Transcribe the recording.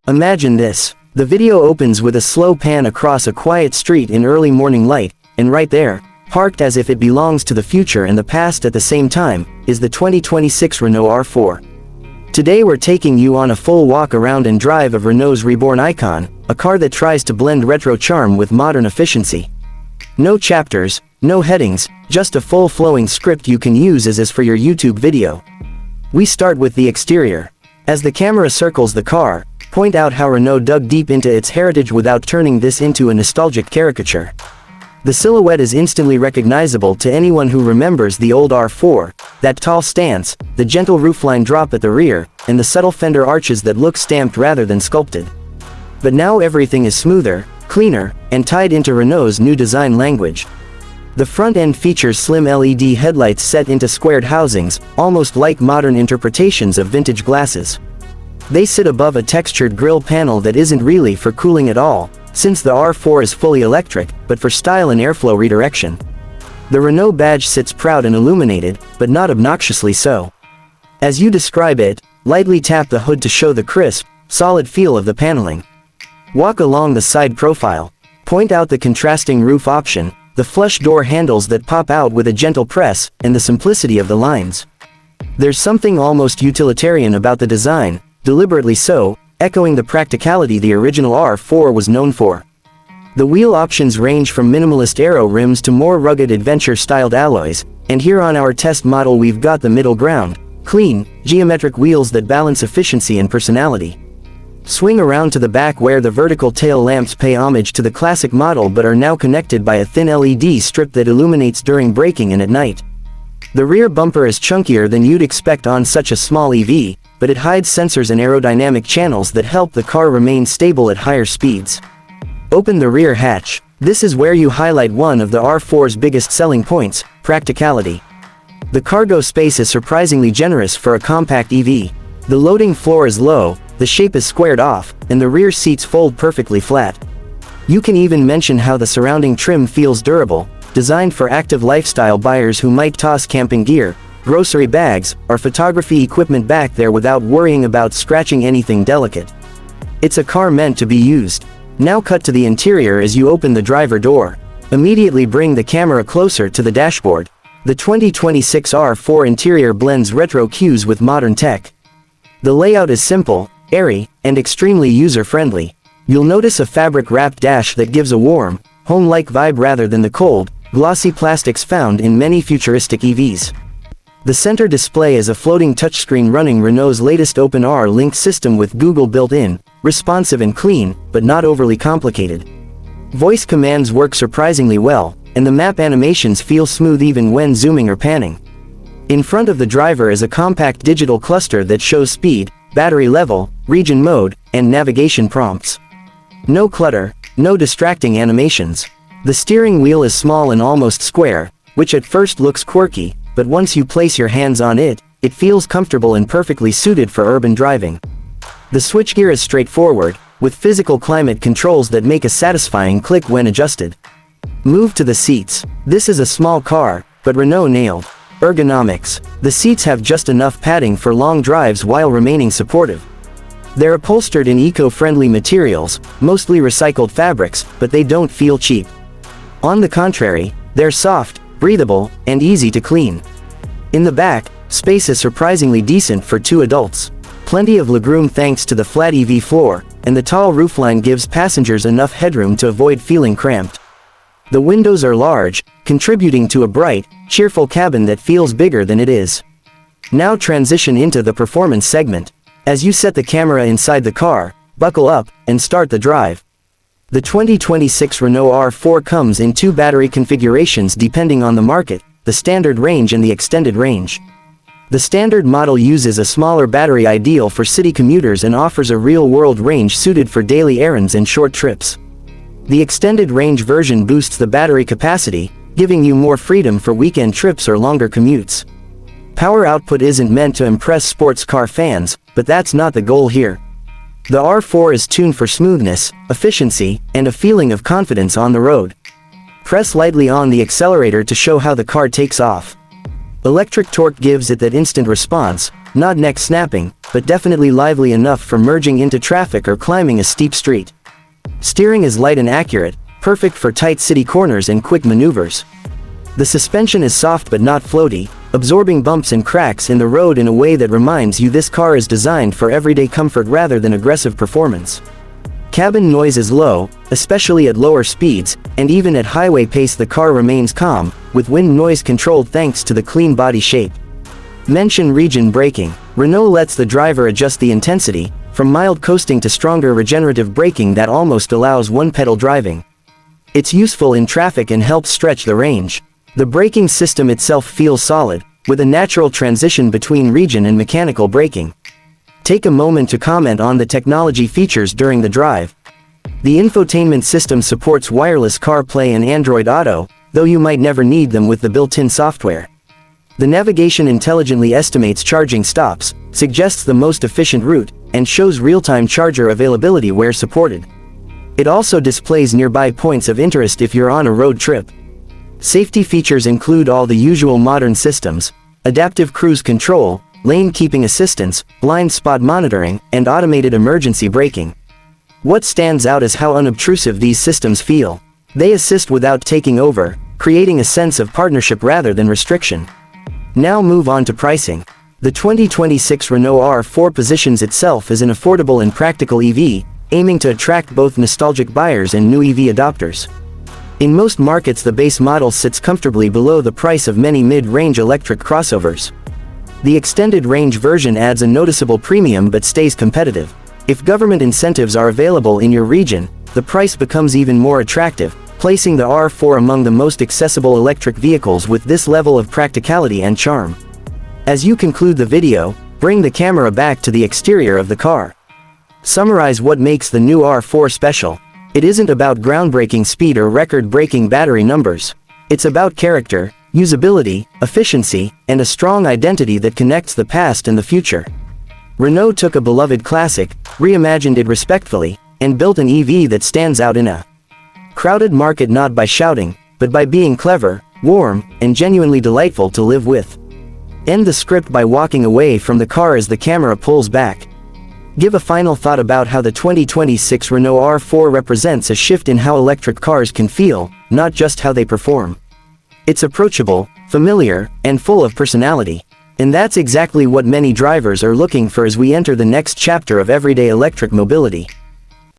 Imagine this. The video opens with a slow pan across a quiet street in early morning light, and right there, parked as if it belongs to the future and the past at the same time, is the 2026 Renault R4. Today we're taking you on a full walk around and drive of Renault's reborn icon, a car that tries to blend retro charm with modern efficiency. No chapters, no headings, just a full-flowing script you can use as is for your YouTube video. We start with the exterior. As the camera circles the car, point out how Renault dug deep into its heritage without turning this into a nostalgic caricature. The silhouette is instantly recognizable to anyone who remembers the old R4, that tall stance, the gentle roofline drop at the rear, and the subtle fender arches that look stamped rather than sculpted. But now everything is smoother, cleaner, and tied into Renault's new design language. The front end features slim LED headlights set into squared housings, almost like modern interpretations of vintage glasses. They sit above a textured grille panel that isn't really for cooling at all, since the R4 is fully electric, but for style and airflow redirection. The Renault badge sits proud and illuminated, but not obnoxiously so. As you describe it, lightly tap the hood to show the crisp, solid feel of the paneling. Walk along the side profile. Point out the contrasting roof option, the flush door handles that pop out with a gentle press, and the simplicity of the lines. There's something almost utilitarian about the design, deliberately so, echoing the practicality the original R4 was known for. The wheel options range from minimalist aero rims to more rugged adventure-styled alloys, and here on our test model we've got the middle ground, clean, geometric wheels that balance efficiency and personality. Swing around to the back where the vertical tail lamps pay homage to the classic model but are now connected by a thin LED strip that illuminates during braking and at night. The rear bumper is chunkier than you'd expect on such a small EV, but it hides sensors and aerodynamic channels that help the car remain stable at higher speeds. Open the rear hatch. This is where you highlight one of the R4's biggest selling points, practicality. The cargo space is surprisingly generous for a compact EV. The loading floor is low, the shape is squared off, and the rear seats fold perfectly flat. You can even mention how the surrounding trim feels durable, designed for active lifestyle buyers who might toss camping gear, grocery bags, or photography equipment back there without worrying about scratching anything delicate. It's a car meant to be used. Now cut to the interior as you open the driver door. Immediately bring the camera closer to the dashboard. The 2026 R4 interior blends retro cues with modern tech. The layout is simple, airy, and extremely user-friendly. You'll notice a fabric-wrapped dash that gives a warm, home-like vibe rather than the cold, glossy plastics found in many futuristic EVs. The center display is a floating touchscreen running Renault's latest OpenR Link system with Google built in, responsive and clean, but not overly complicated. Voice commands work surprisingly well, and the map animations feel smooth even when zooming or panning. In front of the driver is a compact digital cluster that shows speed, battery level, region mode, and navigation prompts. No clutter, no distracting animations. The steering wheel is small and almost square, which at first looks quirky, but once you place your hands on it, it feels comfortable and perfectly suited for urban driving. The switchgear is straightforward, with physical climate controls that make a satisfying click when adjusted. Move to the seats. This is a small car, but Renault nailed ergonomics. The seats have just enough padding for long drives while remaining supportive. They're upholstered in eco-friendly materials, mostly recycled fabrics, but they don't feel cheap. On the contrary, they're soft, breathable, and easy to clean. In the back, space is surprisingly decent for two adults. Plenty of legroom thanks to the flat EV floor, and the tall roofline gives passengers enough headroom to avoid feeling cramped. The windows are large, contributing to a bright, cheerful cabin that feels bigger than it is. Now transition into the performance segment. As you set the camera inside the car, buckle up, and start the drive. The 2026 Renault R4 comes in two battery configurations depending on the market, the standard range and the extended range. The standard model uses a smaller battery ideal for city commuters and offers a real-world range suited for daily errands and short trips. The extended range version boosts the battery capacity, giving you more freedom for weekend trips or longer commutes. Power output isn't meant to impress sports car fans, but that's not the goal here. The R4 is tuned for smoothness, efficiency, and a feeling of confidence on the road. Press lightly on the accelerator to show how the car takes off. Electric torque gives it that instant response, not neck snapping, but definitely lively enough for merging into traffic or climbing a steep street. Steering is light and accurate, perfect for tight city corners and quick maneuvers. The suspension is soft but not floaty, absorbing bumps and cracks in the road in a way that reminds you this car is designed for everyday comfort rather than aggressive performance. Cabin noise is low, especially at lower speeds, and even at highway pace the car remains calm, with wind noise controlled thanks to the clean body shape. Mention region braking. Renault lets the driver adjust the intensity, from mild coasting to stronger regenerative braking that almost allows one-pedal driving. It's useful in traffic and helps stretch the range. The braking system itself feels solid, with a natural transition between region and mechanical braking. Take a moment to comment on the technology features during the drive. The infotainment system supports wireless CarPlay and Android Auto, though you might never need them with the built-in software. The navigation intelligently estimates charging stops, suggests the most efficient route, and shows real-time charger availability where supported. It also displays nearby points of interest if you're on a road trip. Safety features include all the usual modern systems: adaptive cruise control, lane keeping assistance, blind spot monitoring, and automated emergency braking. What stands out is how unobtrusive these systems feel. They assist without taking over, creating a sense of partnership rather than restriction. Now move on to pricing. The 2026 Renault R4 positions itself as an affordable and practical EV, aiming to attract both nostalgic buyers and new EV adopters. In most markets the base model sits comfortably below the price of many mid-range electric crossovers. The extended range version adds a noticeable premium but stays competitive. If government incentives are available in your region, the price becomes even more attractive, placing the R4 among the most accessible electric vehicles with this level of practicality and charm. As you conclude the video, bring the camera back to the exterior of the car. Summarize what makes the new R4 special. It isn't about groundbreaking speed or record-breaking battery numbers. It's about character, usability, efficiency, and a strong identity that connects the past and the future. Renault took a beloved classic, reimagined it respectfully, and built an EV that stands out in a crowded market not by shouting, but by being clever, warm, and genuinely delightful to live with. End the script by walking away from the car as the camera pulls back. Give a final thought about how the 2026 Renault R4 represents a shift in how electric cars can feel, not just how they perform. It's approachable, familiar, and full of personality. And that's exactly what many drivers are looking for as we enter the next chapter of everyday electric mobility.